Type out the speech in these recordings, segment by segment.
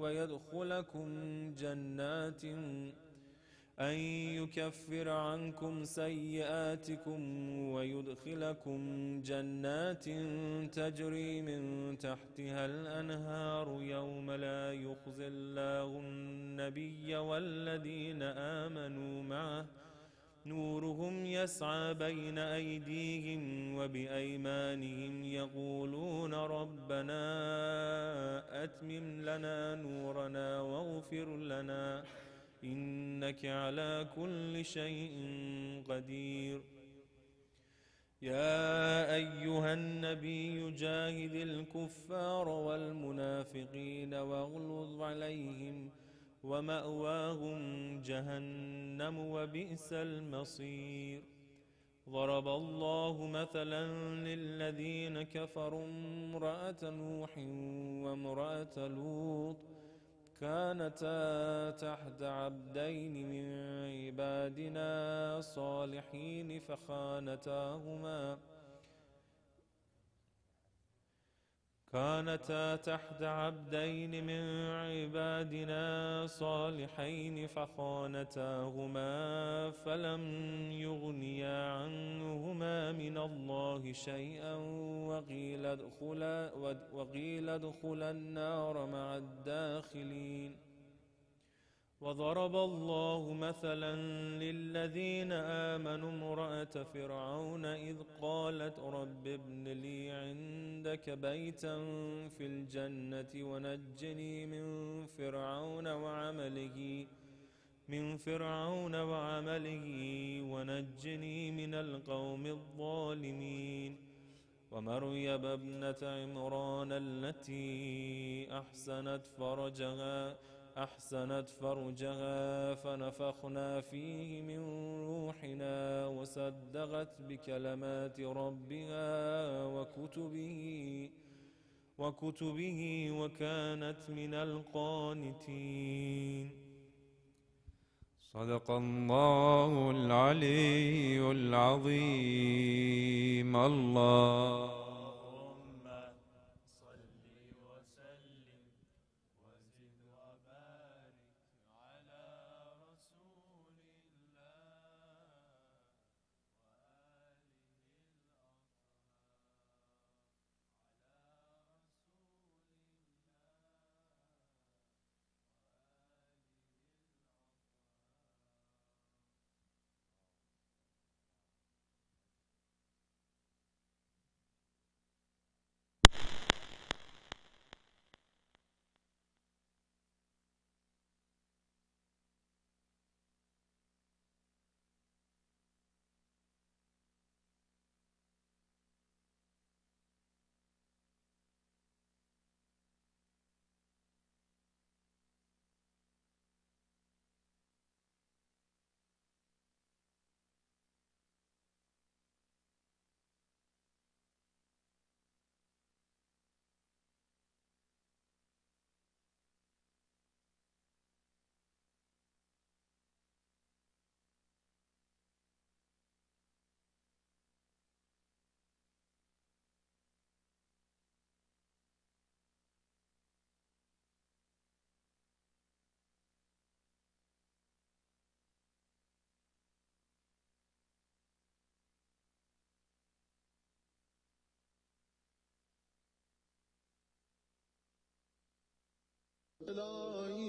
ويدخلكم جنات أن يكفر عنكم سيئاتكم ويدخلكم جنات تجري من تحتها الأنهار يوم لا يخزي الله النبي والذين آمنوا معه نورهم يسعى بين أيديهم وبأيمانهم يقولون ربنا أتمم لنا نورنا واغفر لنا إنك على كل شيء قدير. يا أيها النبي جاهد الكفار والمنافقين واغلظ عليهم ومأواهم جهنم وبئس المصير. ضرب الله مثلا للذين كفروا امرأة نوح وامرأة لوط كانتا تحت عبدين من عبادنا صالحين فخانتاهما فلم يغنيا عنهما من الله شيئا وقيل ادخلا النار مع الداخلين. وضرب الله مثلا للذين آمنوا امرأة فرعون إذ قالت رب ابن لي عندك بيتا في الجنة ونجني من فرعون وعمله ونجني من القوم الظالمين. ومريم ابنة عمران التي أحسنت فرجها فنفخنا فيه من روحنا وصدقت بكلمات ربها وكتبه وكانت من القانتين. صدق الله العلي العظيم. اللهم صل وسلم وزد وبارك على رسول الله إلهي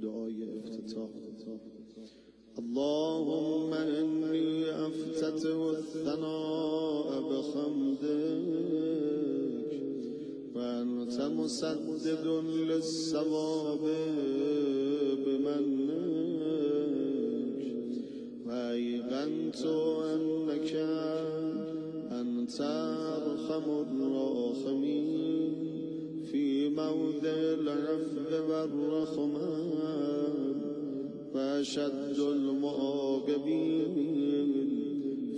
دعاء افتتاح. اللهم إني أفتتح الثناء بحمدك وأنت مسدد للصواب بمنك وأيقنت أنك أنت أرحم الراحمين في موضع العفو والرحمن أشد المعاقبين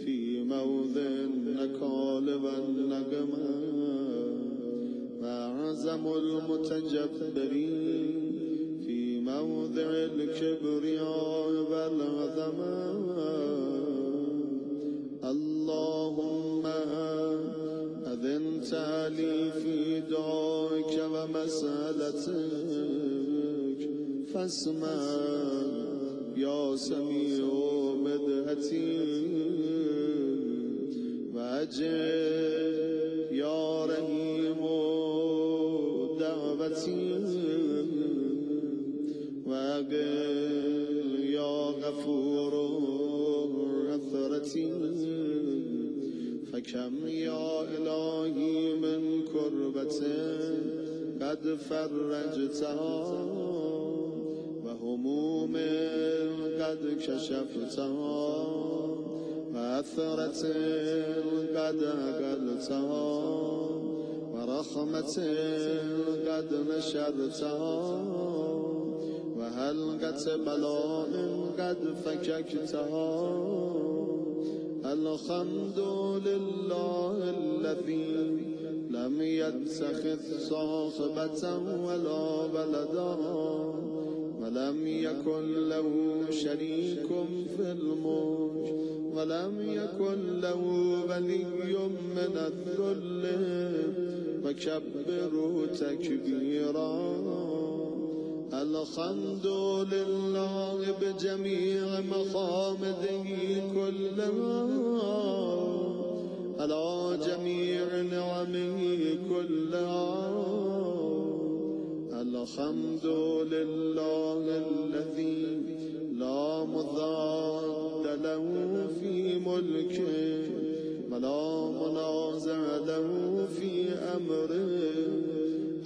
في موضع النكال والنقمة وأعظم المتجبرين في موضع الكبرياء والعظمة اللهم أذنت لي في دعائك ومسألتك فاسمع يا سميع مدحتي وأجب يا رحيم دعوتي وأقل يا غفور عثرتي فكم يا إلهي من كربة قد فرجتها وهموم قد كشفتها وأثرة قد أقلتها ورحمة قد نشرتها وهلقة بلاء قد فككتها الحمد لله الذي لم يتخذ صاحبة ولا ولدا ولم يكن له شريك في الملك ولم يكن له ولي من الذل وكبره تكبيرا الحمد لله بجميع محامده كلها على جميع نعمه كلها الحمد لله الذي لا مضاد له في ملكه ولا منازع له في أمره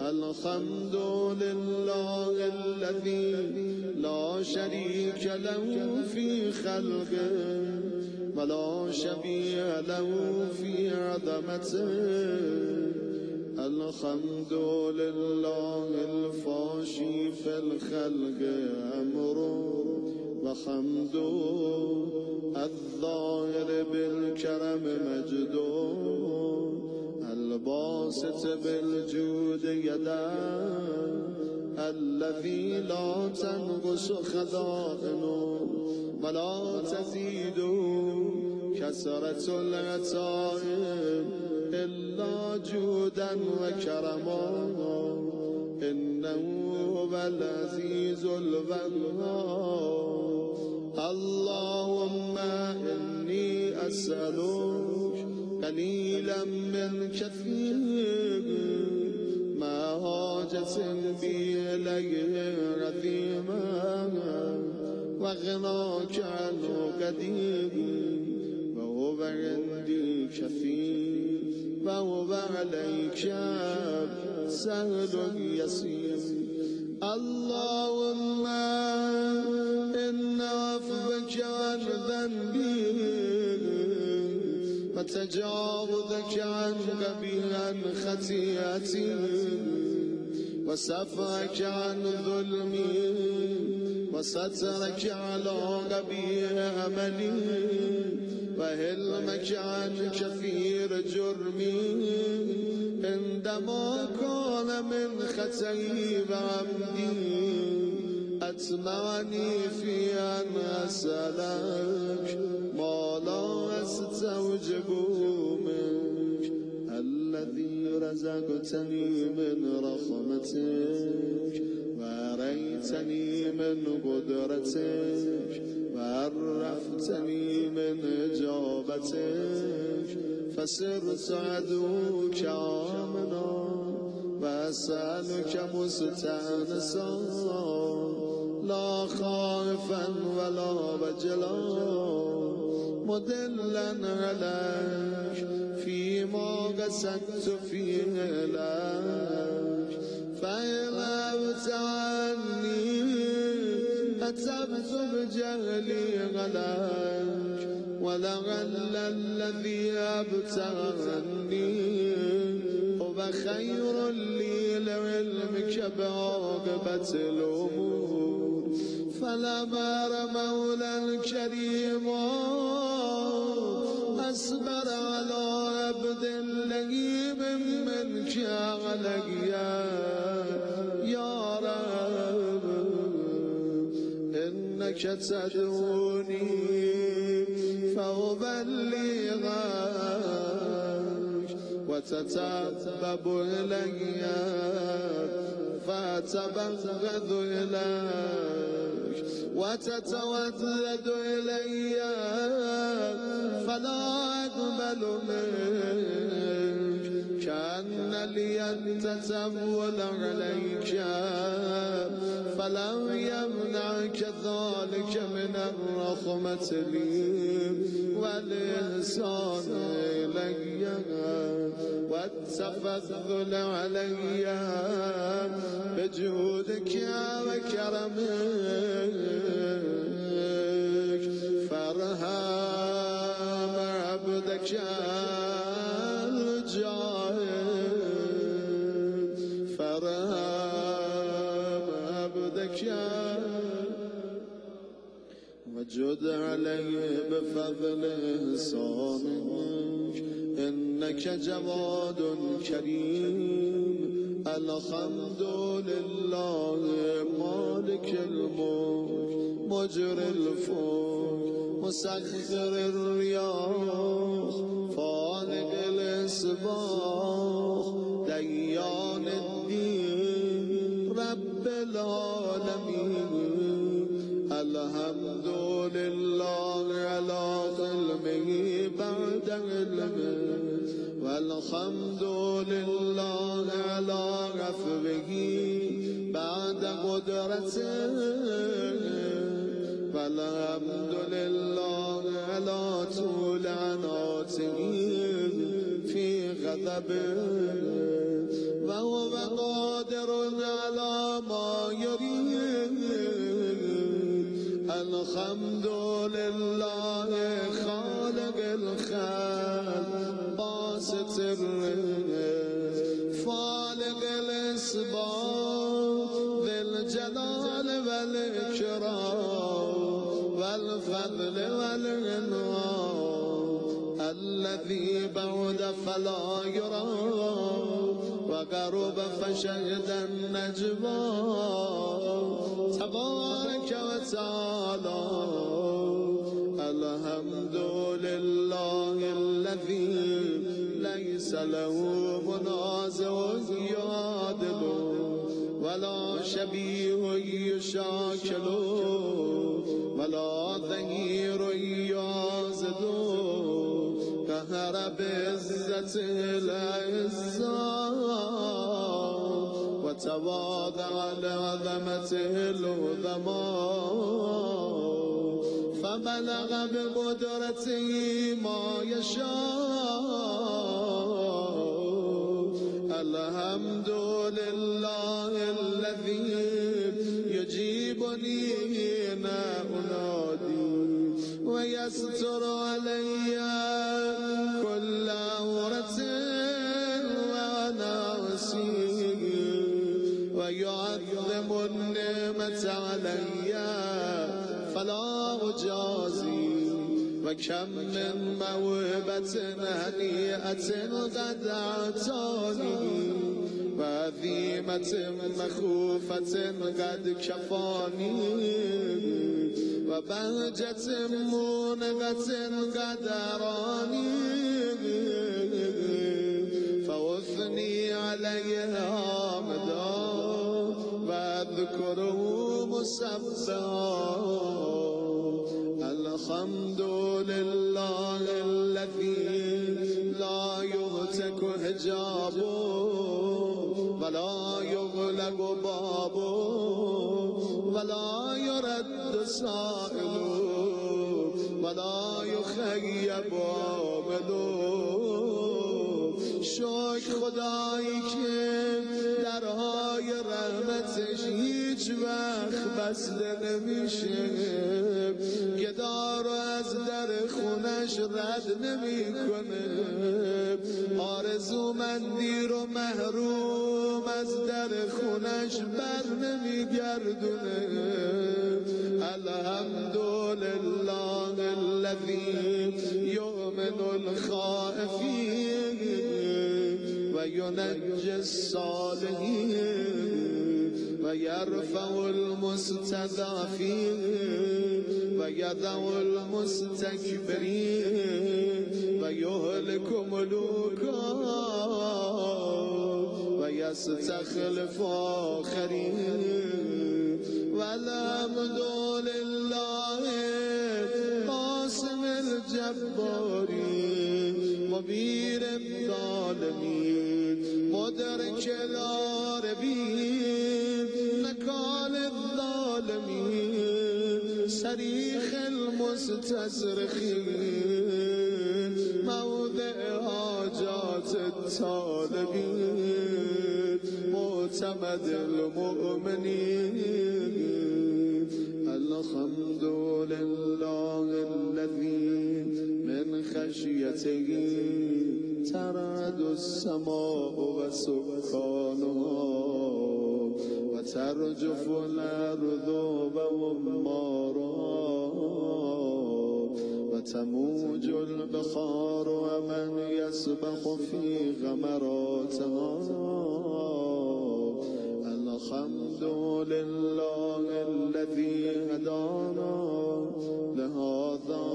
الحمد لله الذي لا شريك له في خلقه ولا شبيه له في عظمته الحمد لله الفاشي في الخلق أمره وحمده الظاهر بالكرم مجده الباسط بالجود يداه الذي لا تنقص خزائنه ولا تزيد كثرة العطاء إلا جودا وكرما إنه هو العزيز الوهاب اللهم إني أسألك قليلا من كثير ما حاجة بي إليه عظيما وغناك عنه قدير وهو عندي كثير وهو عليك سهل يسير اللهم إن عفوك عن ذنبي وتجاوزك عن عن خطيئتي وصفحك عن ظلمي وسترك على قبيح عملي وهلمك عن كثير جرمي عندما كان من خطئي وعمدي أتمعني في أن أسألك ما لا أستوجب منك الذي رزقتني من رحمتك وأريتني من قدرتك وعرفتني من إجابتك فصرت عدوك آمنا وأسألك مستأنسا لا خائفا ولا وجلا مدلا عليك فيما قصدت فيه لك فإن أبت عني أتبت بجهلي عليك ولعل الذي أبت عني هو خير لي لعلمك بعاقبة الأمور فلما مولى الكريم أصبر على عبد لئيم منك علي يا رب إنك تدعوني فأبلغك وتتبب إلي فأتبغض إليك وتتودد إلي فلا أقبل منك كأن لي أن تتول عليك فلم يمنعك ذلك من الرحمة لي والإحسان إلي والتفضل علي بجودك وكرمك فارحم عبدك الجاهد فارحم عبدك وجد عليه بفضل إحسانك إنك جواد كريم الحمد لله مالك الملك مجري الفلك مسخر الرياح فالق الإصباح ديان الدين رب العالمين الحمد لله على علمه بعد علمه والحمد لله على عفوه بعد قدرته والحمد لله على طول عناته في غضبه وهو قادر على ما يريد الحمد لله خالق الخلق باسط الرزق فالق الاسباب ذي الجلال والإكرام والفضل والعنوان الذي بعد فلا يرى وقرب فشهد النجوى تبارك وتعالى الحمد لله الذي ليس له منازع يعادل ولا شبيه يشاكل ولا ظهير يعازد قهر بعزته العزة وتواضع لعظمته العظماء فبلغ بقدرته ما يشاء الحمد لله الذي يجيبني حين أنادي ويستر علي كل عورة وأنا أسير ويعظم النعمة علي فلا أجازي وكم من موهبة هنيئة قد أعطاني وعظيمة مخوفة قد كفاني وبهجة مونغة قد أراني فأثني عليها حامدا واذكره مسبحا الحمد لله الذي لا يهتك حجابه ولا يغلق بابه ولا يرد سائله ولا يخيب عامله شکر خدایی که درهای رحمتش هیچ وقت بسته نمیشه گدا رو از در خونه خونش رد نمی کنه، آرزومندی رو محروم از در خونش بر نمی گردونه. الحمدلله الذی یؤمن الخائفین و ینجی الصالحین و یرفع المستضعفین و یدع المستکبرین و یهلک ملوکا و یستخلف آخرین. والحمدلله قاسم الجبارین مبیر الظالمین مدرک العاربین نکال الظالمین صریخ المستصرخین موضع حاجات الطالبین معتمد المؤمنین. الحمد لله الذي من خشيته ترعد السماء وسكانها وترجف الأرض وعمارها وتموج البحار ومن يسبح في غمراتها. الحمد لله الذي هدانا لهذا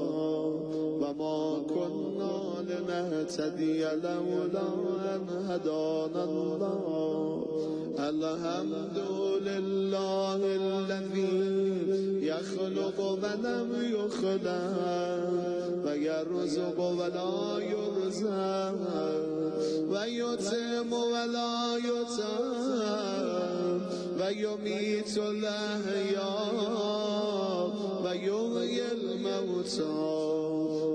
وما كنا لنهتدي لولا أن هدانا الله. الحمد لله الذي يخلق ولم يخلق ويرزق ولا يرزق ويطعم ولا يطعم ويميت الأحياء ويحيي الموتى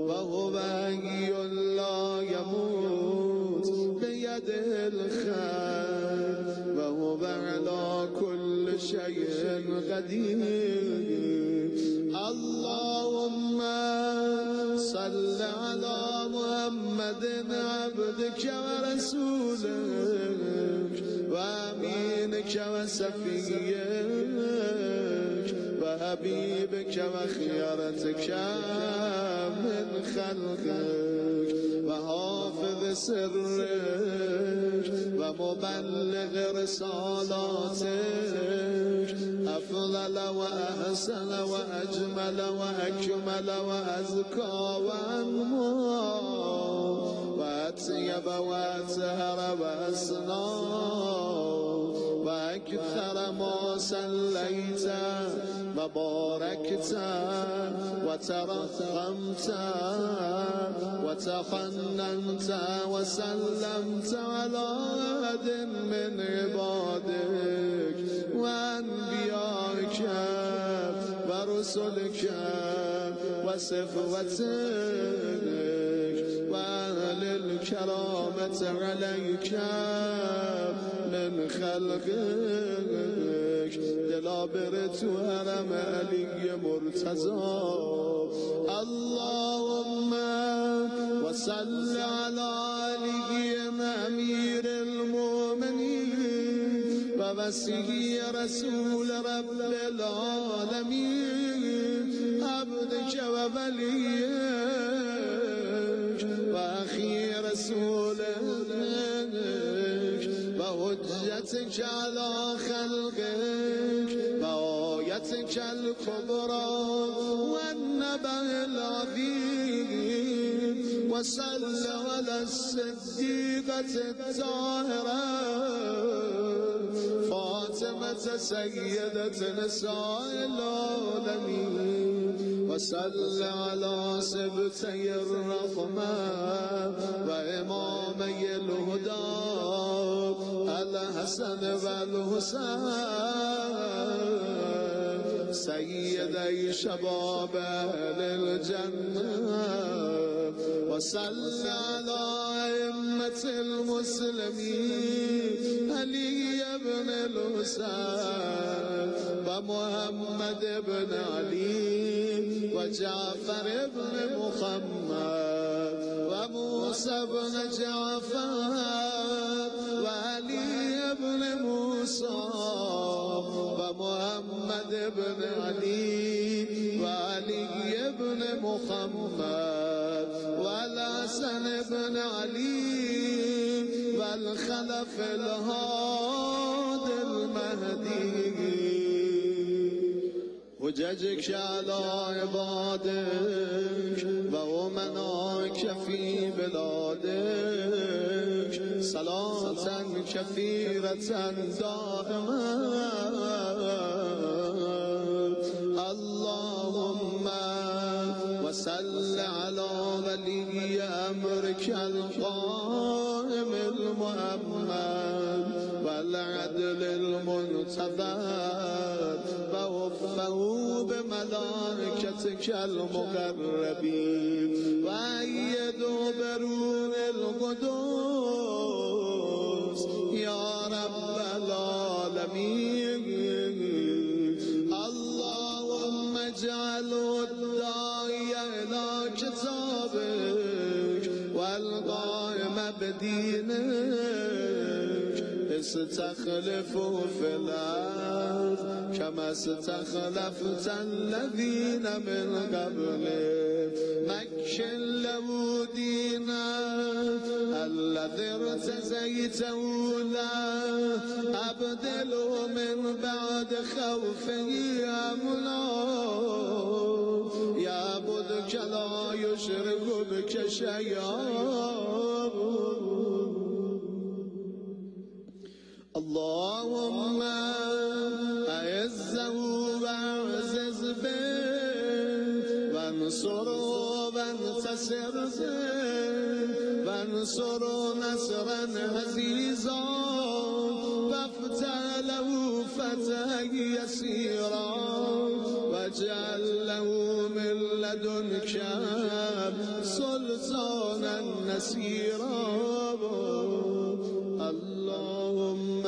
وهو حي لا يموت بيده الخير وهو على كل شيء قدير. اللهم صل على محمد عبدك ورسولك وأمينك وسفيك وحبيبك وخيرتك من خلقك وحافظ سرك ومبلغ رسالاتك أفضل وأحسن وأجمل وأكمل وأزكى وأنمى وأطيب وأطهر وأسنى وأكثر ما صليت وباركت وترحمت وتحننت وسلمت على أحد من عبادك وأنبيائك ورسلك وصفوتك وأهل الكرامة عليك من خلقك دلابرت هرم علی مرتضى. اللهم وصل على علي أمير المؤمنين ووسيع رسول رب العالمين عبدك ووليك وأخي رسولك وحجتك على خلقك وآيتك الكبرى والنبأ العظيم. وصل على الصديقة الطاهرة فاطمة سيدة نساء العالمين. وصل على سبتي الرحمة وإمامي الهدى الحسن والحسين سيدي شباب أهل الجنة. وصل على أئمة المسلمين علي بن الحسين ومحمد بن علي جعفر ابن محمد وموسى بن جعفر وعلي ابن موسى ومحمد بن علي وعلي بن محمد والحسن بن علي والخلف الهادي المهدي حججك على عبادك وأمناك في بلادك صلاة كثيرة دائمة اللهم وصل على ولي أمرك القائم المؤمن والعدل المنتظر ووفه بملائكتك المقربين وأيده برون القدوس يا رب العالمين اللهم اجعله الداعي إلى كتابك والقائم بدينك استخلفوا في الأرض كما استخلفت الذين من قبله مكن له دينك الذي ارتزيته له أبدله من بعد خوفه أمنا يعبدك لا يشرك بك شيئا اللهم أعزه وأعزز به وانصره وانتصر به وانصره نصرا عزيزا وافتح له فتحا يسيرا واجعل له من لدنك سلطانا نصيرا اللهم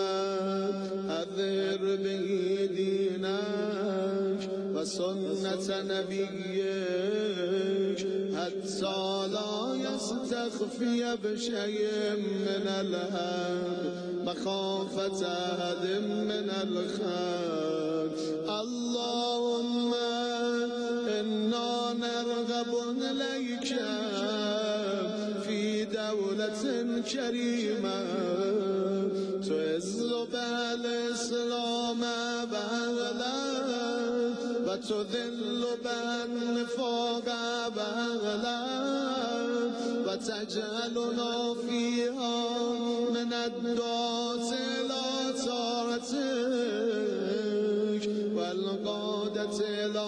أظهر به دينك وسنة نبيك حتى لا يستخفي بشيء من الأمر مخافة أحد من الخلق اللهم إنا نرغب إليك في دولة كريمة تعز بها الإسلام بأهله وتذل بها النفاق بأهله وتجعلنا فيها من الدعاة إلى طاعتك والقادة إلى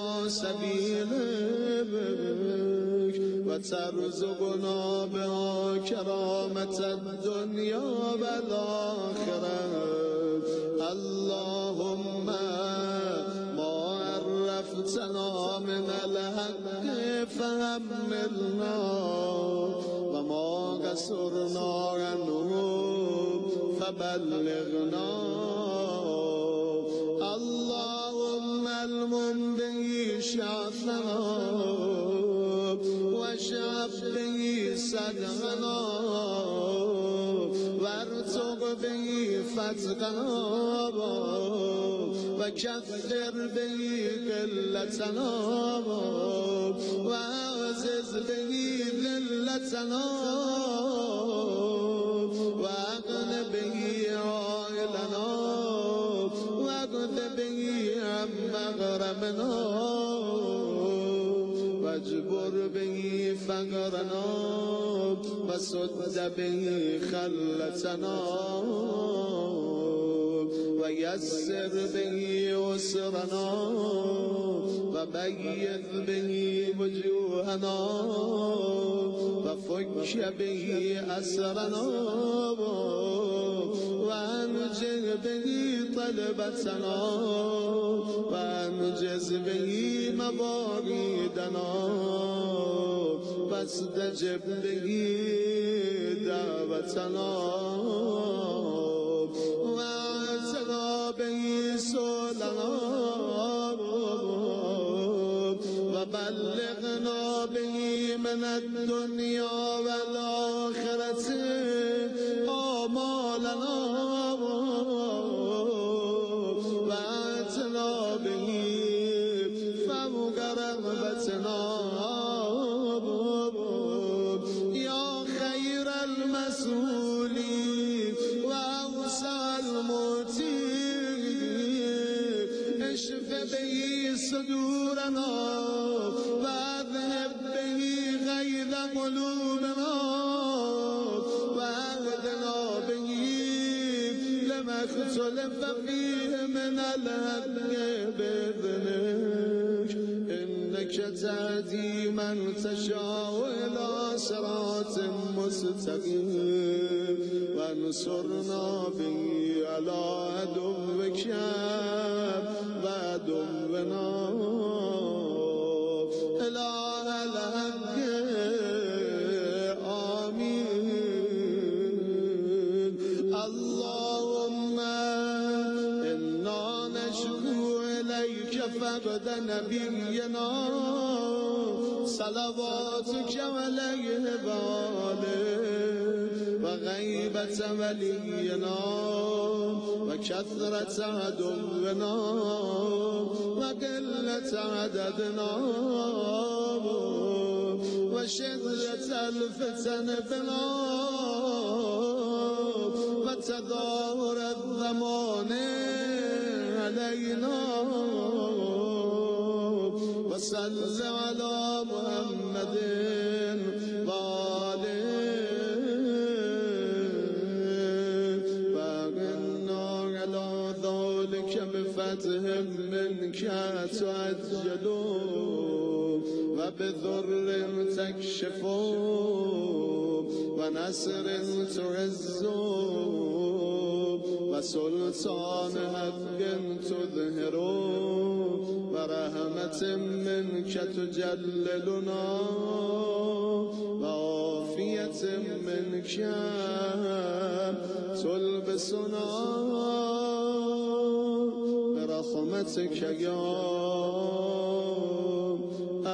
سبيلك وترزقنا بها كرامة الدنيا والآخرة اللهم ما عرفتنا من الحق فحملنا وما قصرنا عنه فبلغنا اللهم المن به شعثنا واشعب به صدرنا وارزق به فتقنا وكثر به قلتنا وأعزز به ذلتنا وأغن به عائلنا واغن به عن مغرمنا واجبر به فقرنا وسد به خلتنا ويسر به يسرنا وبيض به وجوهنا وفك به أسرنا وأنجز به طلبتنا وأنجز به مواعيدنا واستجب به دعوتنا واعتنا به سؤلنا وبلغ وبلغنا به من الدنيا والآخرة آمالنا وأتنا به فوق رغبتنا يا خير المسؤولين وأوسع المطيع اشف به صدورنا واذهب به غيظ قلوبنا واهدنا به لما اختلف فيه من الحق بإذنك إنك تهدي من تشاء إلى صراط مستقيم وانصرنا به على عدوك وعدونا إله الحق آمين. اللهم إنا نشكو إليك فقد نبينا صلواتك عليه وآله وغيبة ولينا وكثرة عدونا وقلة عددنا وشدة الفتن بنا وتظاهر الضمان علينا وصل على محمد وآله وإنا على ذلك بفتح منك تعجل وبذر تكشف ونصر تعز وسلطان حق تظهر ورحمة منك تجللنا وعافية منك تلبسنا برحمتك يا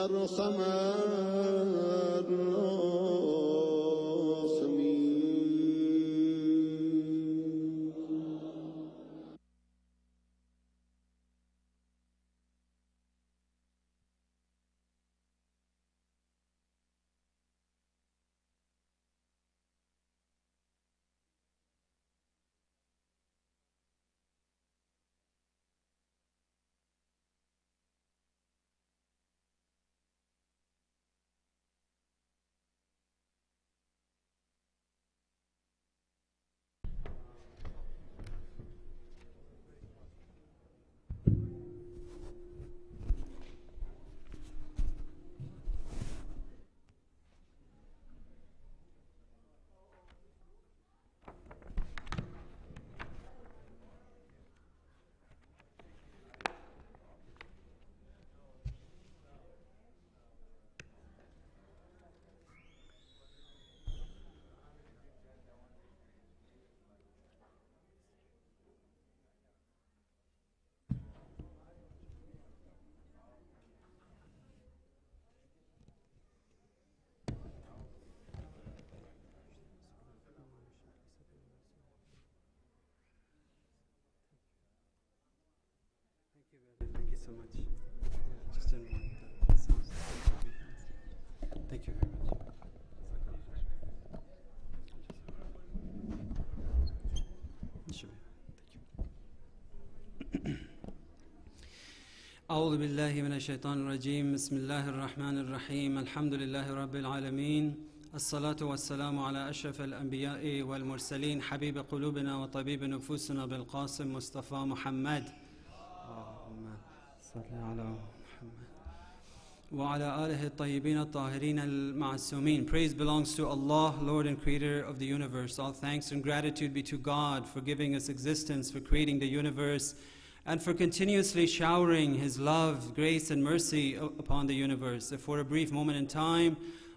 أرحم Thank you so much. Just didn't want the sounds. Thank you very much. أعوذ بالله من الشيطان الرجيم بسم الله الرحمن الرحيم الحمد لله رب العالمين الصلاة والسلام على أشرف الأنبياء والمرسلين حبيب قلوبنا وطبيب نفوسنا بالقاسم مصطفى محمد اللهم صل على محمد وعلى آله الطيبين الطاهرين المعصومين. Praise belongs to Allah, Lord and Creator of the universe. All thanks and gratitude be to God for giving us existence, for creating the universe, and for continuously showering His love, grace and mercy upon the universe. If for a brief moment in time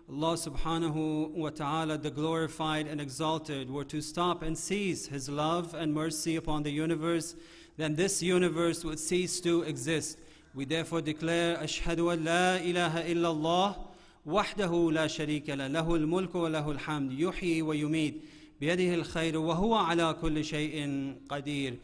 Allah subhanahu wa ta'ala, the glorified and exalted, were to stop and cease His love and mercy upon the universe, then this universe would cease to exist. We therefore declare, Ashhadu an la ilaha illallah, wahdahu la sharika la, lahul mulku wa lahul hamd, yuhyi wa yumit, biyadihi al-khayru wa huwa ala kulli shay'in qadir.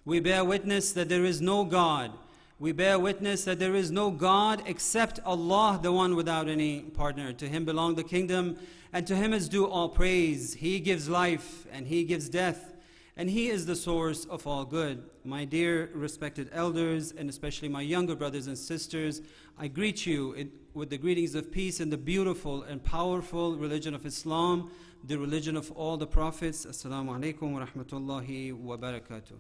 We bear witness that there is no God. We bear witness that there is no God except Allah, the one without any partner. To Him belong the kingdom, and to Him is due all praise. He gives life, and He gives death, and He is the source of all good. My dear respected elders, and especially my younger brothers and sisters, I greet you with the greetings of peace in the beautiful and powerful religion of Islam, the religion of all the prophets. Assalamu alaikum wa rahmatullahi wa barakatuh.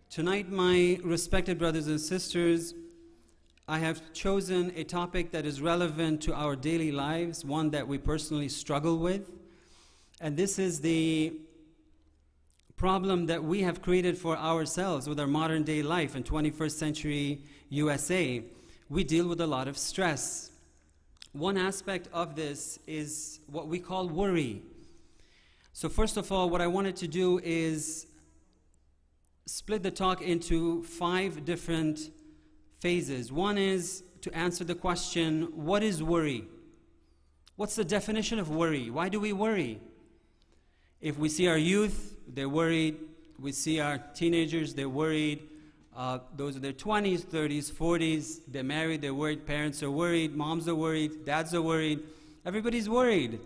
Tonight, my respected brothers and sisters, I have chosen a topic that is relevant to our daily lives, one that we personally struggle with. And this is the problem that we have created for ourselves with our modern day life in 21st century USA. We deal with a lot of stress. One aspect of this is what we call worry. So first of all, what I wanted to do is split the talk into 5 different phases. One is to answer the question, what is worry? What's the definition of worry? Why do we worry? If we see our youth, they're worried. We see our teenagers, they're worried. Those are their 20s, 30s, 40s. They're married, they're worried. Parents are worried. Moms are worried. Dads are worried. Everybody's worried,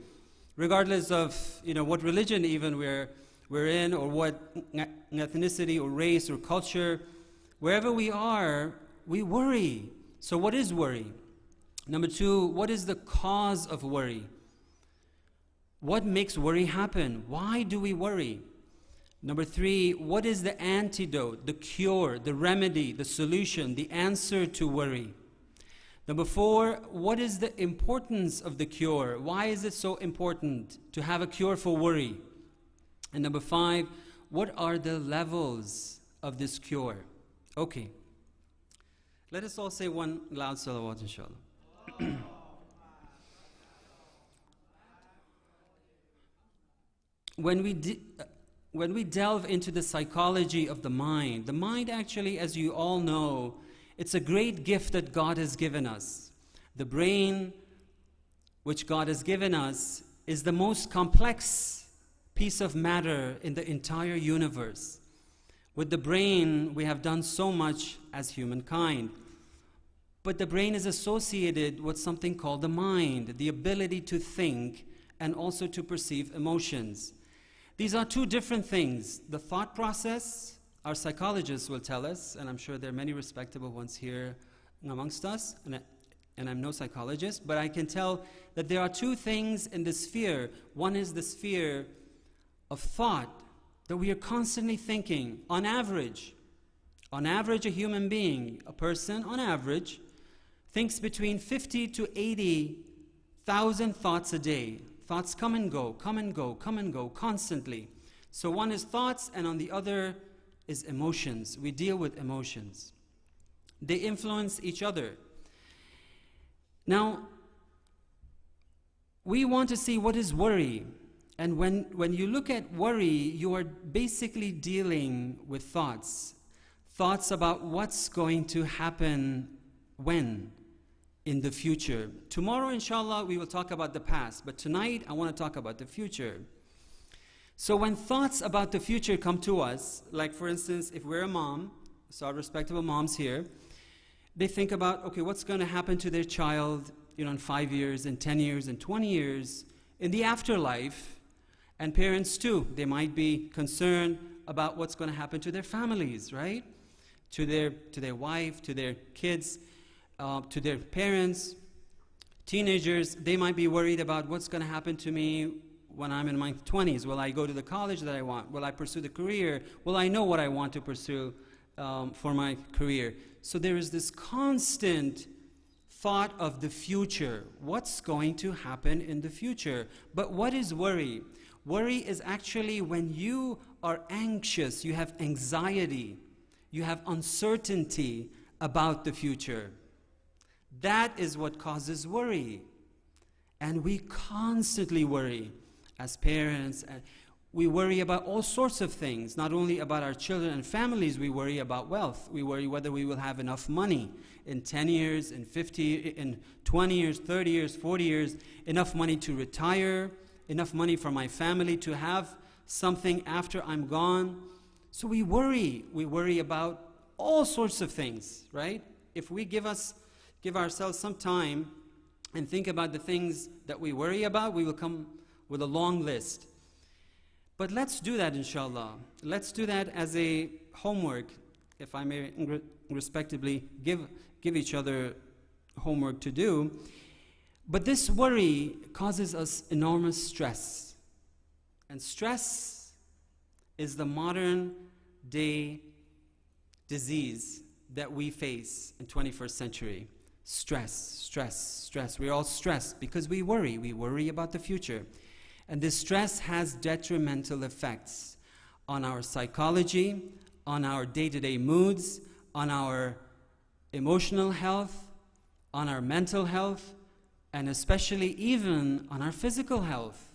regardless of what religion even we're in, or what ethnicity or race or culture. Wherever we are, we worry. So what is worry? Number 2, what is the cause of worry? What makes worry happen? Why do we worry? Number 3, what is the antidote, the cure, the remedy, the solution, the answer to worry? Number 4, what is the importance of the cure? Why is it so important to have a cure for worry? And number 5, what are the levels of this cure? Okay. Let us all say one loud salawat, inshallah. When we delve into the psychology of the mind actually, as you all know, it's a great gift that God has given us. The brain, which God has given us, is the most complex piece of matter in the entire universe. With the brain, we have done so much as humankind. But the brain is associated with something called the mind, the ability to think and also to perceive emotions. These are 2 different things. The thought process, our psychologists will tell us, and I'm sure there are many respectable ones here amongst us, and I'm no psychologist, but I can tell that there are 2 things in the sphere. One is the sphere of thought, that we are constantly thinking. On average, a human being, a person, on average, thinks between 50 to 80,000 thoughts a day. Thoughts come and go, come and go, come and go, constantly. So one is thoughts, and on the other is emotions. We deal with emotions. They influence each other. Now, we want to see what is worry. And when you look at worry, you are basically dealing with thoughts. Thoughts about what's going to happen when? In the future. Tomorrow, inshallah, we will talk about the past. But tonight, I want to talk about the future. So when thoughts about the future come to us, like for instance, if we're a mom, so our respectable moms here, they think about, okay, what's going to happen to their child, in 5 years, in 10 years, in 20 years, in the afterlife. And parents too, they might be concerned about what's going to happen to their families, right? To their wife, to their kids, to their parents. Teenagers, they might be worried about what's going to happen to me when I'm in my 20s. Will I go to the college that I want? Will I pursue the career? Will I know what I want to pursue for my career? So there is this constant thought of the future. What's going to happen in the future? But what is worry? Worry is actually when you are anxious, you have anxiety, you have uncertainty about the future. That is what causes worry. And we constantly worry as parents. We worry about all sorts of things, not only about our children and families. We worry about wealth. We worry whether we will have enough money in 10 years, in 50, in 20 years, 30 years, 40 years, enough money to retire, enough money for my family to have something after I'm gone. So we worry. We worry about all sorts of things, right? If we give ourselves some time and think about the things that we worry about, we will come with a long list. But let's do that, inshallah. Let's do that as a homework, if I may respectively give each other homework to do. But this worry causes us enormous stress. And stress is the modern day disease that we face in 21st century. Stress, stress, stress. We're all stressed because we worry. We worry about the future. And this stress has detrimental effects on our psychology, on our day-to-day moods, on our emotional health, on our mental health, and especially even on our physical health.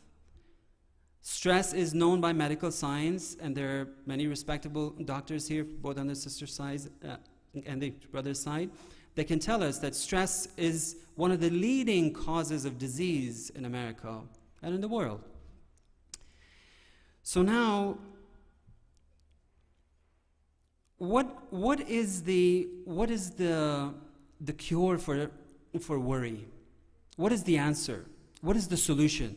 Stress is known by medical science, and there are many respectable doctors here, both on the sister side and the brother side, that can tell us that stress is one of the leading causes of disease in America and in the world. So now, what is the cure for worry? What is the answer? What is the solution?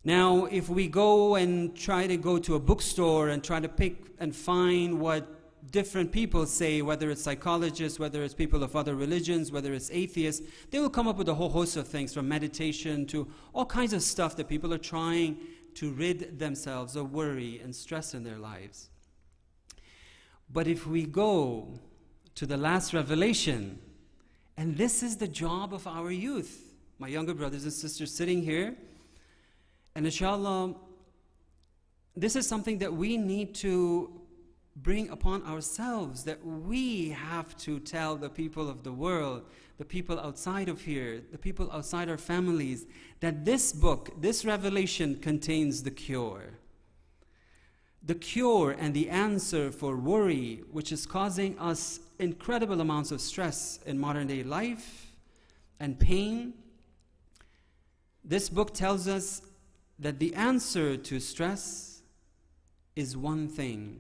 Now, if we go and try to go to a bookstore and try to pick and find what different people say, whether it's psychologists, whether it's people of other religions, whether it's atheists, they will come up with a whole host of things, from meditation to all kinds of stuff that people are trying to rid themselves of worry and stress in their lives. But if we go to the last revelation, and this is the job of our youth, my younger brothers and sisters sitting here, and inshallah, this is something that we need to bring upon ourselves, that we have to tell the people of the world, the people outside of here, the people outside our families, that this book, this revelation contains the cure. The cure and the answer for worry, which is causing us incredible amounts of stress in modern day life and pain. This book tells us that the answer to stress is one thing,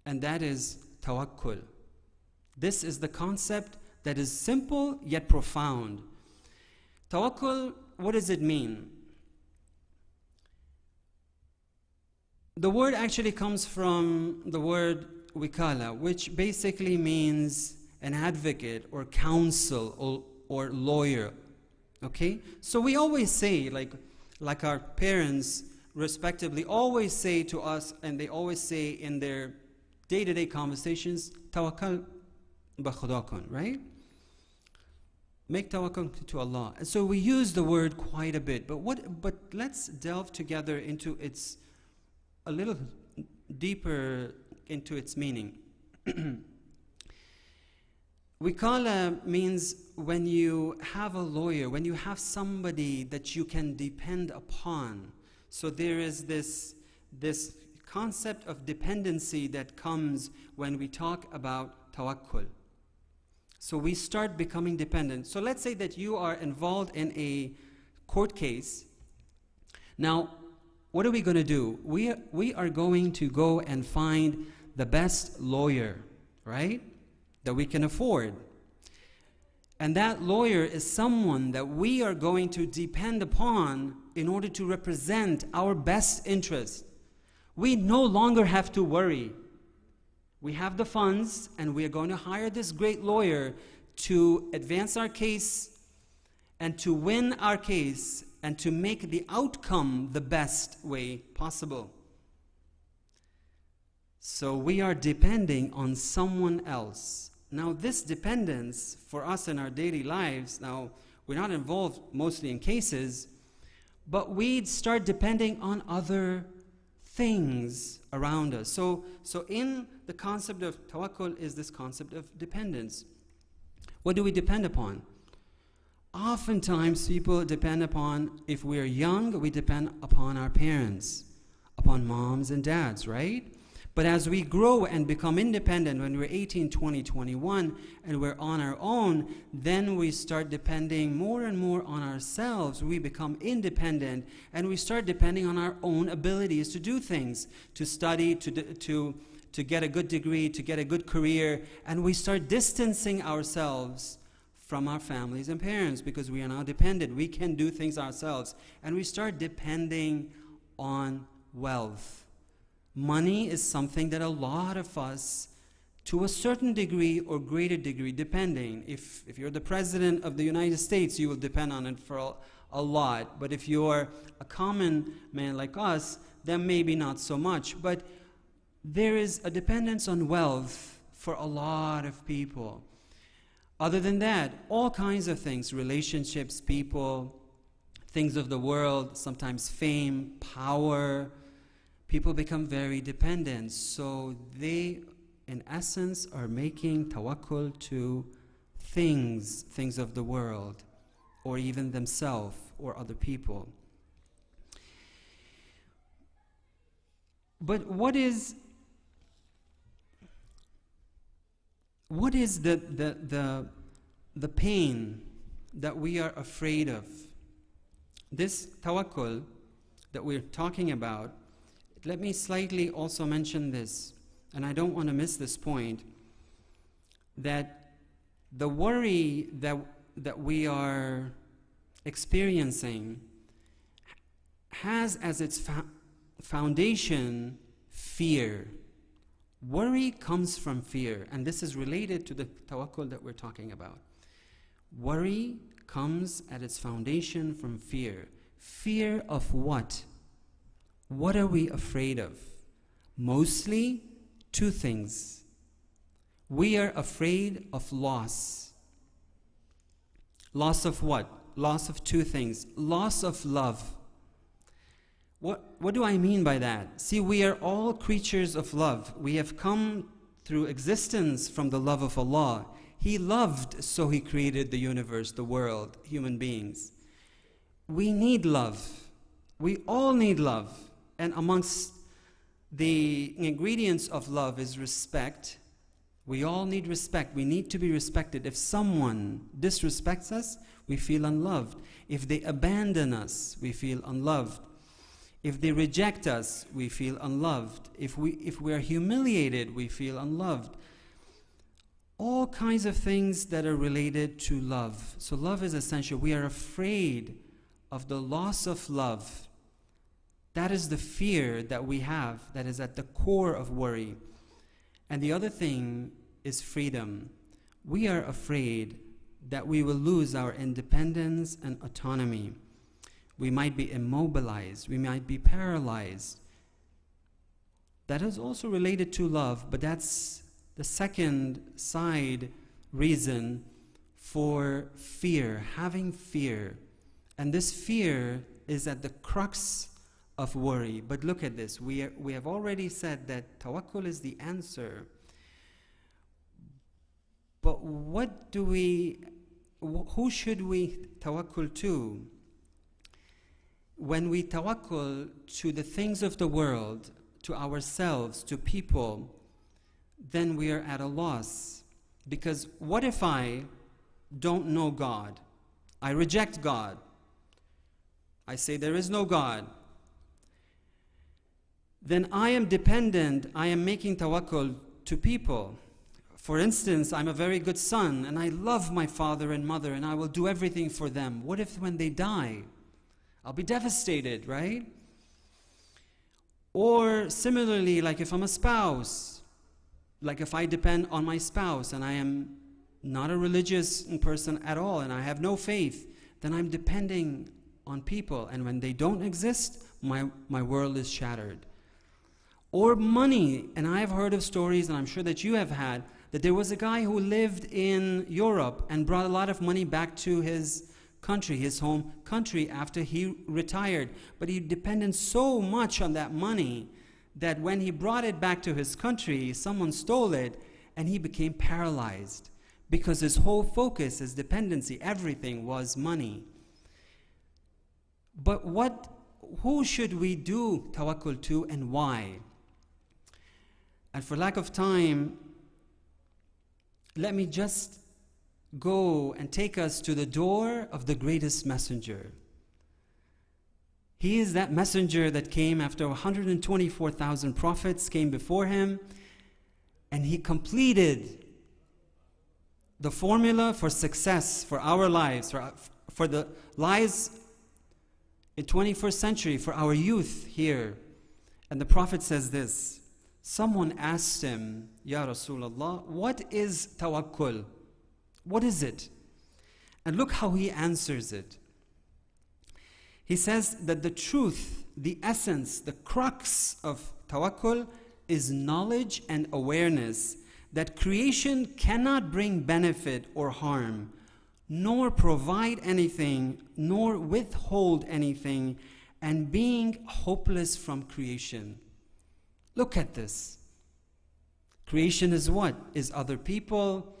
and that is tawakkul. This is the concept that is simple yet profound. Tawakkul, what does it mean? The word actually comes from the word wikala, which basically means an advocate or counsel or lawyer. Okay? So we always say, like our parents respectively always say to us, and they always say in their day-to-day conversations, tawakkal ba khuda kun, right? Make tawakkul to Allah. And so we use the word quite a bit, but let's delve together into a little deeper into its meaning. Wikala means when you have a lawyer, when you have somebody that you can depend upon. So there is this concept of dependency that comes when we talk about tawakkul. So we start becoming dependent. So let's say that you are involved in a court case. Now, what are we going to do? We are going to go and find the best lawyer, right? That we can afford. And that lawyer is someone that we are going to depend upon in order to represent our best interest. We no longer have to worry. We have the funds, and we are going to hire this great lawyer to advance our case and to win our case and to make the outcome the best way possible. So we are depending on someone else. Now this dependence for us in our daily lives, now we're not involved mostly in cases, but we start depending on other things around us. So in the concept of tawakkul is this concept of dependence. What do we depend upon? Oftentimes people depend upon, if we're young, we depend upon our parents, upon moms and dads, right? But as we grow and become independent, when we're 18, 20, 21, and we're on our own, then we start depending more and more on ourselves. We become independent, and we start depending on our own abilities to do things, to study, to get a good degree, to get a good career, and we start distancing ourselves from our families and parents because we are now dependent. We can do things ourselves, and we start depending on wealth. Money is something that a lot of us, to a certain degree or greater degree, depending. If you're the president of the United States, you will depend on it for a lot. But if you're a common man like us, then maybe not so much. But there is a dependence on wealth for a lot of people. Other than that, all kinds of things, relationships, people, things of the world, sometimes fame, power, people become very dependent. So they, in essence, are making tawakkul to things of the world, or even themselves or other people. But what is the pain that we are afraid of? This tawakkul that we're talking about, let me slightly also mention this, and I don't want to miss this point, that the worry that we are experiencing has as its foundation fear. Worry comes from fear, and this is related to the tawakkul that we're talking about. Worry comes at its foundation from fear. Fear of what? What are we afraid of? Mostly two things. We are afraid of loss. Loss of what? Loss of two things. Loss of love. What do I mean by that? See, we are all creatures of love. We have come through existence from the love of Allah. He loved, so He created the universe, the world, human beings. We need love. We all need love. And amongst the ingredients of love is respect. We all need respect. We need to be respected. If someone disrespects us, we feel unloved. If they abandon us, we feel unloved. If they reject us, we feel unloved. If we are humiliated, we feel unloved. All kinds of things that are related to love. So love is essential. We are afraid of the loss of love. That is the fear that we have, that is at the core of worry. And the other thing is freedom. We are afraid that we will lose our independence and autonomy. We might be immobilized. We might be paralyzed. That is also related to love, but that's the second side reason for fear, having fear. And this fear is at the crux of worry. But look at this. We have already said that tawakkul is the answer. But who should we tawakkul to? When we tawakkul to the things of the world, to ourselves, to people, then we are at a loss. Because what if I don't know God? I reject God. I say there is no God. Then I am dependent, I am making tawakkul to people. For instance, I'm a very good son, and I love my father and mother, and I will do everything for them. What if when they die? I'll be devastated, right? Or similarly, like if I'm a spouse, like if I depend on my spouse and I am not a religious person at all and I have no faith, then I'm depending on people, and when they don't exist, my world is shattered. Or money, and I've heard of stories, and I'm sure that you have had, that there was a guy who lived in Europe and brought a lot of money back to his country, his home country, after he retired. But he depended so much on that money that when he brought it back to his country, someone stole it, and he became paralyzed because his whole focus, his dependency, everything was money. But who should we do tawakkul to and why? And for lack of time, let me just go and take us to the door of the greatest messenger. He is that messenger that came after 124,000 prophets came before him, and he completed the formula for success for our lives, for the lives in 21st century, for our youth here. And the Prophet says this. Someone asked him, Ya Rasulullah, what is tawakkul? What is it? And look how he answers it. He says that the truth, the essence, the crux of tawakkul is knowledge and awareness that creation cannot bring benefit or harm, nor provide anything, nor withhold anything, and being hopeless from creation. Look at this. Creation is what? Is other people.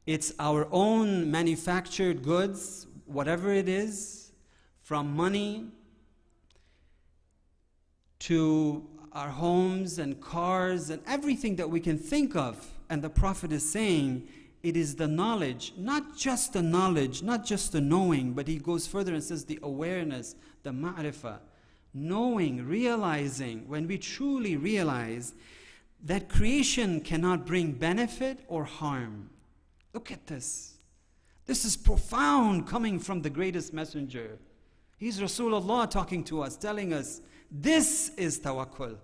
It's our own manufactured goods, whatever it is, from money to our homes and cars and everything that we can think of. And the Prophet is saying, it is the knowledge, not just the knowledge, not just the knowing, but he goes further and says the awareness, the ma'rifah. Knowing, realizing, when we truly realize that creation cannot bring benefit or harm. Look at this. This is profound coming from the greatest messenger. He's Rasulullah talking to us, telling us, this is tawakkul.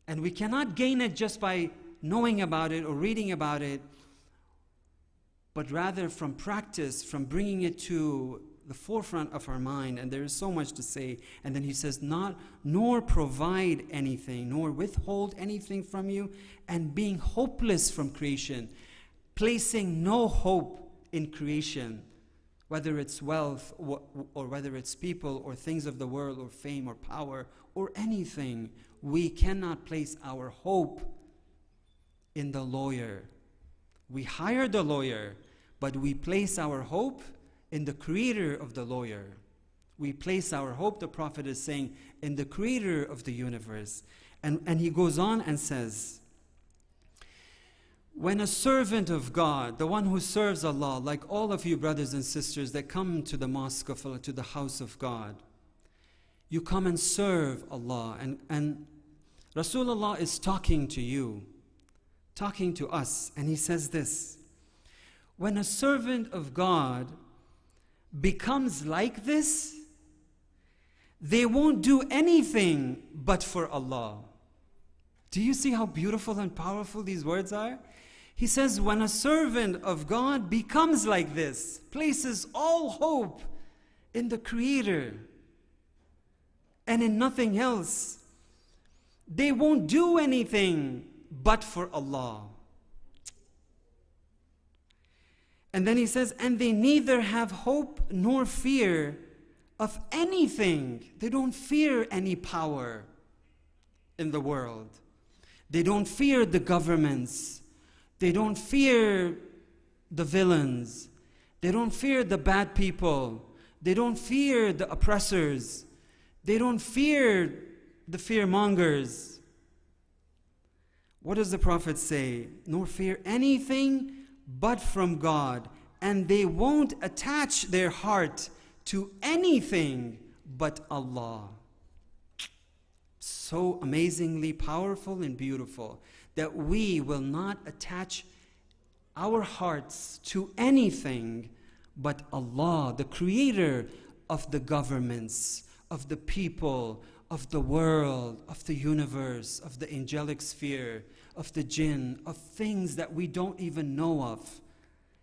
And we cannot gain it just by knowing about it or reading about it, but rather from practice, from bringing it to the forefront of our mind. And there is so much to say. And then he says, nor provide anything, nor withhold anything from you, and being hopeless from creation, placing no hope in creation, whether it's wealth or whether it's people or things of the world or fame or power or anything. We cannot place our hope in the lawyer. We hire the lawyer, but we place our hope in the creator of the lawyer. We place our hope, the Prophet is saying, in the creator of the universe. And he goes on and says, when a servant of God, the one who serves Allah, like all of you brothers and sisters that come to the mosque of Allah, to the house of God, you come and serve Allah. And Rasulullah is talking to you, talking to us, and he says this, when a servant of God becomes like this, they won't do anything but for Allah. Do you see how beautiful and powerful these words are? He says, when a servant of God becomes like this, places all hope in the Creator and in nothing else, they won't do anything but for Allah. And then he says, and they neither have hope nor fear of anything. They don't fear any power in the world. They don't fear the governments. They don't fear the villains. They don't fear the bad people. They don't fear the oppressors. They don't fear the fearmongers. What does the Prophet say? Nor fear anything but from God, and they won't attach their heart to anything but Allah. So amazingly powerful and beautiful that we will not attach our hearts to anything but Allah, the creator of the governments, of the people, of the world, of the universe, of the angelic sphere, of the jinn, of things that we don't even know of.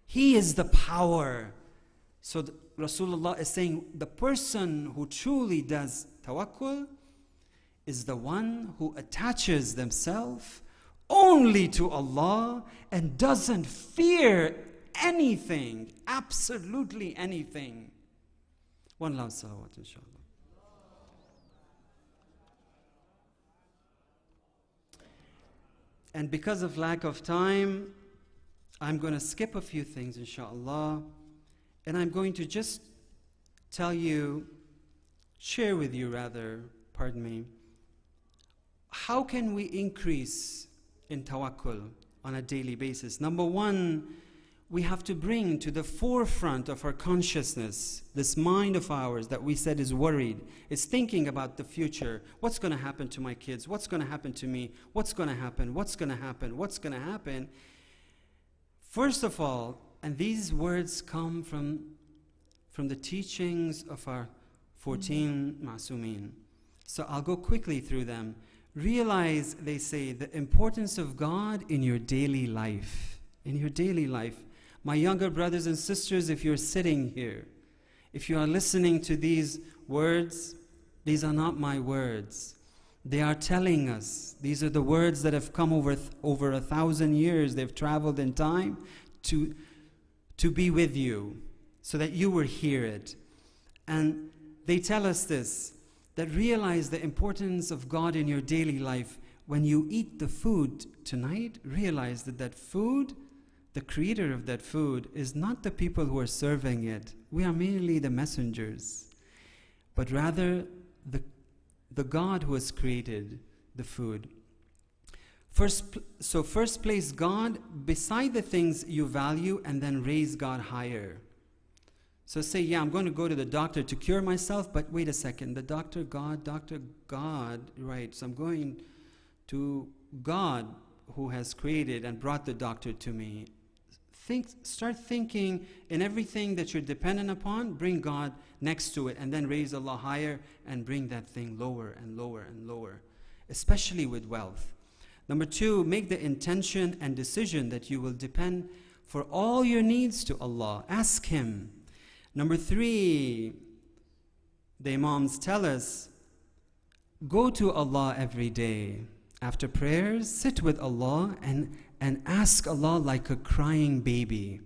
He is the power. So Rasulullah is saying the person who truly does tawakkul is the one who attaches themselves only to Allah and doesn't fear anything, absolutely anything. One last salawat, inshallah. And because of lack of time, I'm going to skip a few things, inshallah, and I'm going to just share with you rather, pardon me, how can we increase in tawakkul on a daily basis? Number one, we have to bring to the forefront of our consciousness this mind of ours that we said is worried. It's thinking about the future. What's going to happen to my kids? What's going to happen to me? What's going to happen? What's going to happen? What's going to happen? First of all, and these words come from the teachings of our 14 Ma'sumin. So I'll go quickly through them. Realize, they say, the importance of God in your daily life. In your daily life. My younger brothers and sisters, if you're sitting here, if you are listening to these words, these are not my words. They are telling us, these are the words that have come over 1,000 years. They've traveled in time to be with you so that you will hear it. And they tell us this, that realize the importance of God in your daily life. When you eat the food tonight, realize that food, the creator of that food, is not the people who are serving it. We are merely the messengers, but rather the God who has created the food. First place God beside the things you value, and then raise God higher. So say, yeah, I'm going to go to the doctor to cure myself, but wait a second, the doctor God, right, so I'm going to God who has created and brought the doctor to me. Start thinking in everything that you're dependent upon, bring God next to it, and then raise Allah higher and bring that thing lower and lower and lower, especially with wealth. Number two, make the intention and decision that you will depend for all your needs to Allah. Ask Him. Number three, the Imams tell us, go to Allah every day. After prayers, sit with Allah and ask Allah like a crying baby.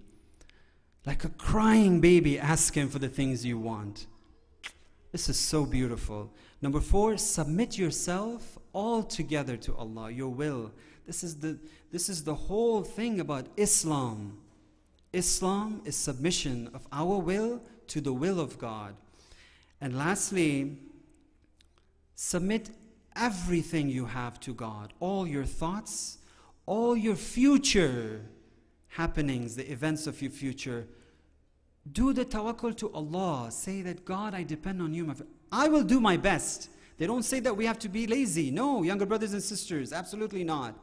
Like a crying baby, ask Him for the things you want. This is so beautiful. Number four, submit yourself all together to Allah, your will. This is the whole thing about Islam. Islam is submission of our will to the will of God. And lastly, submit everything you have to God, all your thoughts, all your future happenings, the events of your future. Do the tawakkul to Allah. Say that, God, I depend on you. I will do my best. They don't say that we have to be lazy. No, younger brothers and sisters, absolutely not.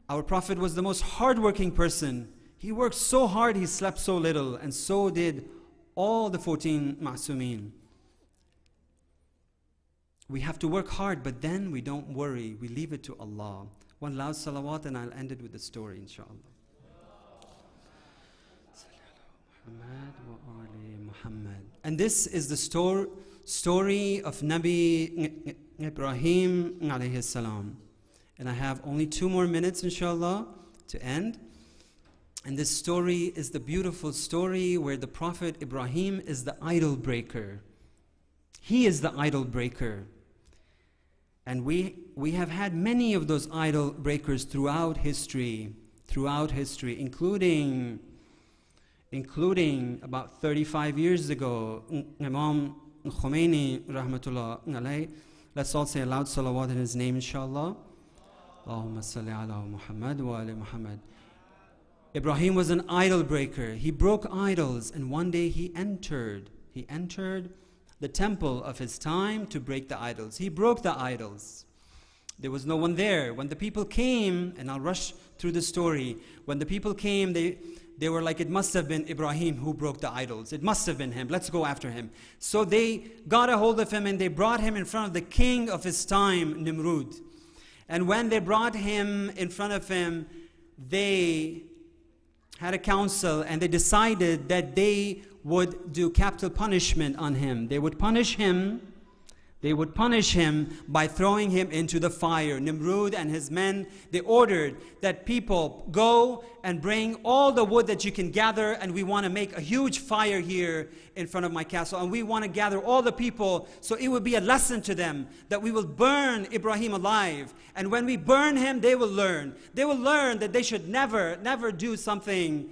Our Prophet was the most hardworking person. He worked so hard, he slept so little, and so did all the 14 Ma'sumin. We have to work hard, but then we don't worry. We leave it to Allah. One loud salawat, and I'll end it with a story, inshallah. And this is the story of Nabi Ibrahim alayhi salam. And I have only 2 more minutes, inshallah, to end. And this story is the beautiful story where the Prophet Ibrahim is the idol breaker. He is the idol breaker. And we have had many of those idol breakers throughout history, including about 35 years ago, Imam Khomeini, rahmatullah alayh. Let's all say a loud salawat in his name, inshallah. Allahumma salli ala Muhammad wa ala Muhammad. Ibrahim was an idol breaker. He broke idols, and one day he entered the temple of his time to break the idols. He broke the idols. There was no one there. When the people came, and I'll rush through the story, when the people came, they were like, it must have been Ibrahim who broke the idols. It must have been him. Let's go after him. So they got a hold of him and they brought him in front of the king of his time, Nimrud. And when they brought him in front of him, they had a council and they decided that they would do capital punishment on him. They would punish him They would punish him by throwing him into the fire. Nimrud and his men, they ordered that people go and bring all the wood that you can gather, and we want to make a huge fire here in front of my castle, and we want to gather all the people, so it would be a lesson to them that we will burn Ibrahim alive, and when we burn him, they will learn that they should never do something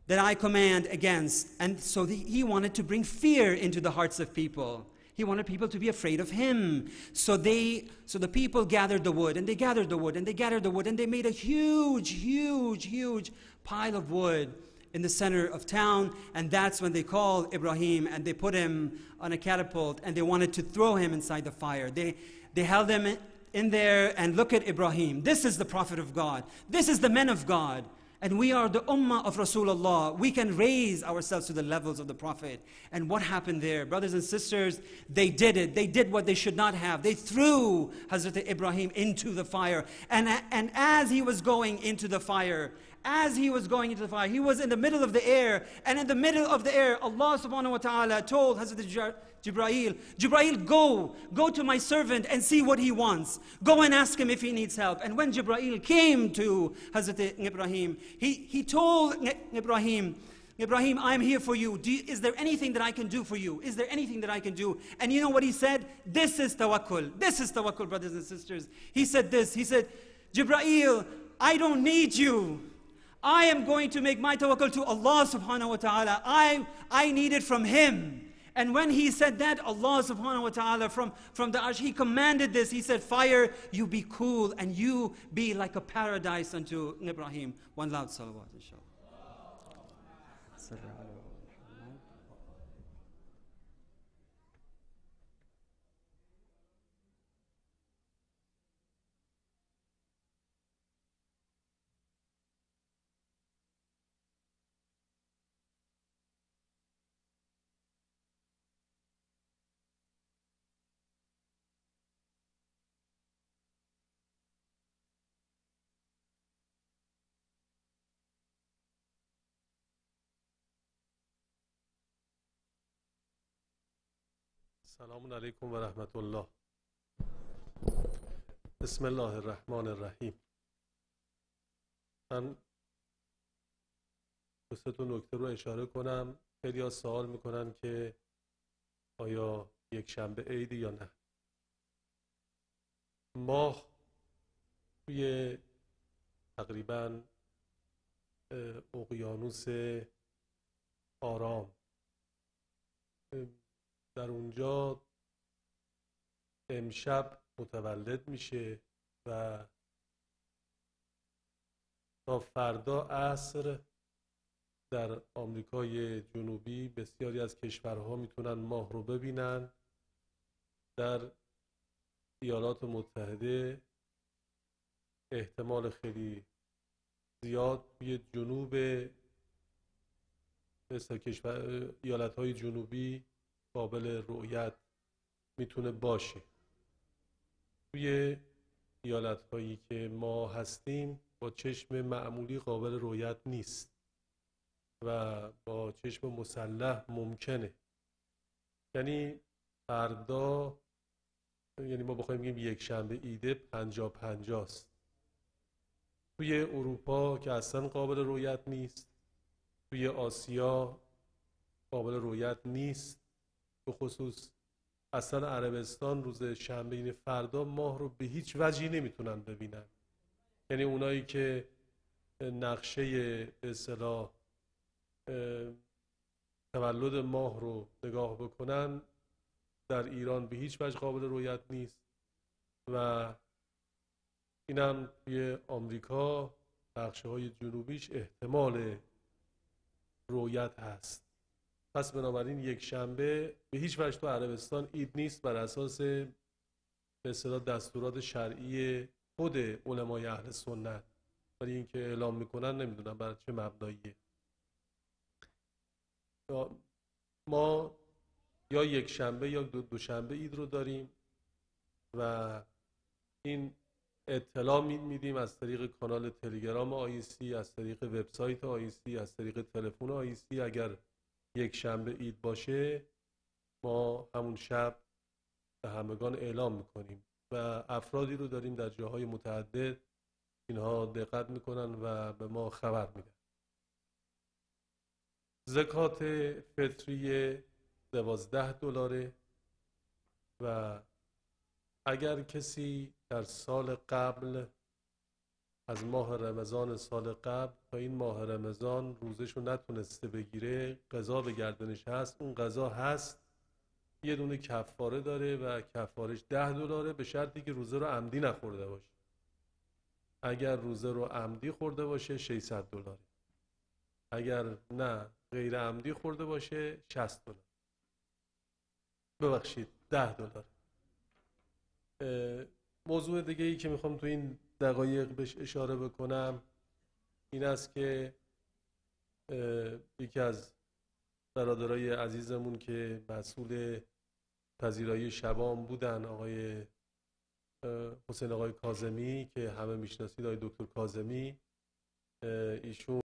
that I command against. And so he wanted to bring fear into the hearts of people. He wanted people to be afraid of him. So the people gathered the wood, and they gathered the wood, and they gathered the wood, and they made a huge pile of wood in the center of town. And that's when they called Ibrahim, and they put him on a catapult, and they wanted to throw him inside the fire. They held him in there, and look at Ibrahim. This is the prophet of God. This is the men of God. And we are the ummah of Rasulullah. We can raise ourselves to the levels of the Prophet. And what happened there? Brothers and sisters, they did it. They did what they should not have. They threw Hazrat Ibrahim into the fire. And as he was going into the fire, he was in the middle of the air. And in the middle of the air, Allah subhanahu wa ta'ala told Hazrat Jibreel, go to my servant and see what he wants. Go and ask him if he needs help. And when Jibreel came to Hazrat Ibrahim, he told Ibrahim, I am here for you. Is there anything that I can do for you? Is there anything that I can do? And you know what he said? This is tawakkul. This is tawakkul, brothers and sisters. He said this. He said, Jibreel, I don't need you. I am going to make my tawakkul to Allah subhanahu wa ta'ala. I need it from him. And when he said that, Allah subhanahu wa ta'ala from the arsh, he commanded this. He said, fire, you be cool and you be like a paradise unto Ibrahim. One loud salawat, inshallah. سلام علیکم و رحمت الله. بسم الله الرحمن الرحیم. من دو سه تا نکته رو اشاره کنم. خیلی ها سوال میکنن که آیا یک شنبه عید یا نه. ماه توی تقریبا اقیانوس آرام، در اونجا امشب متولد میشه و تا فردا عصر در آمریکای جنوبی بسیاری از کشورها میتونن ماه رو ببینن. در ایالات متحده احتمال خیلی زیاد توی جنوب مثل ایالت‌های جنوبی قابل رؤیت میتونه باشه. توی ایالت‌هایی که ما هستیم با چشم معمولی قابل رؤیت نیست و با چشم مسلح ممکنه. یعنی فردا، یعنی ما بخوایم بگیم یک شنبه عیده 50-50 است. توی اروپا که اصلا قابل رؤیت نیست، توی آسیا قابل رؤیت نیست، به خصوص اصلا عربستان روز شنبه این فردا ماه رو به هیچ وجهی نمیتونن ببینن. یعنی اونایی که نقشه به اصطلاح تولد ماه رو نگاه بکنن در ایران به هیچ وجه قابل رؤیت نیست و اینم توی آمریکا بخش‌های جنوبیش احتمال رؤیت هست. پس بنابراین یک شنبه به هیچ وجه تو عربستان عید نیست بر اساس به اصطلاح دستورات شرعی خود علمای اهل سنت، ولی اینکه اعلام میکنن نمیدونم بر چه مبناییه. ما یا یک شنبه یا دوشنبه عید رو داریم و این اطلاع میدیم از طریق کانال تلگرام IEC، از طریق وبسایت IEC، از طریق تلفن IEC. اگر یک شنبه عید باشه ما همون شب به همگان اعلام میکنیم و افرادی رو داریم در جاهای متعدد اینها دقت میکنن و به ما خبر میدن. زکات فطری $12 و اگر کسی در سال قبل از ماه رمضان سال قبل تا این ماه رمضان روزشو نتونسته بگیره، قضا به گردنش هست، اون قضا هست، یه دونه کفاره داره و کفارش $10 به شرطی که روزه رو عمدی نخورده باشه. اگر روزه رو عمدی خورده باشه $600، اگر نه غیر عمدی خورده باشه $60. ببخشید $10. موضوع دیگه ای که میخوام تو این دقایق بهش اشاره بکنم این است که یکی از برادرای عزیزمون که مسئول پذیرایی شبان بودن، آقای حسین آقای کاظمی که همه میشناسید، آقای دکتر کاظمی، ایشون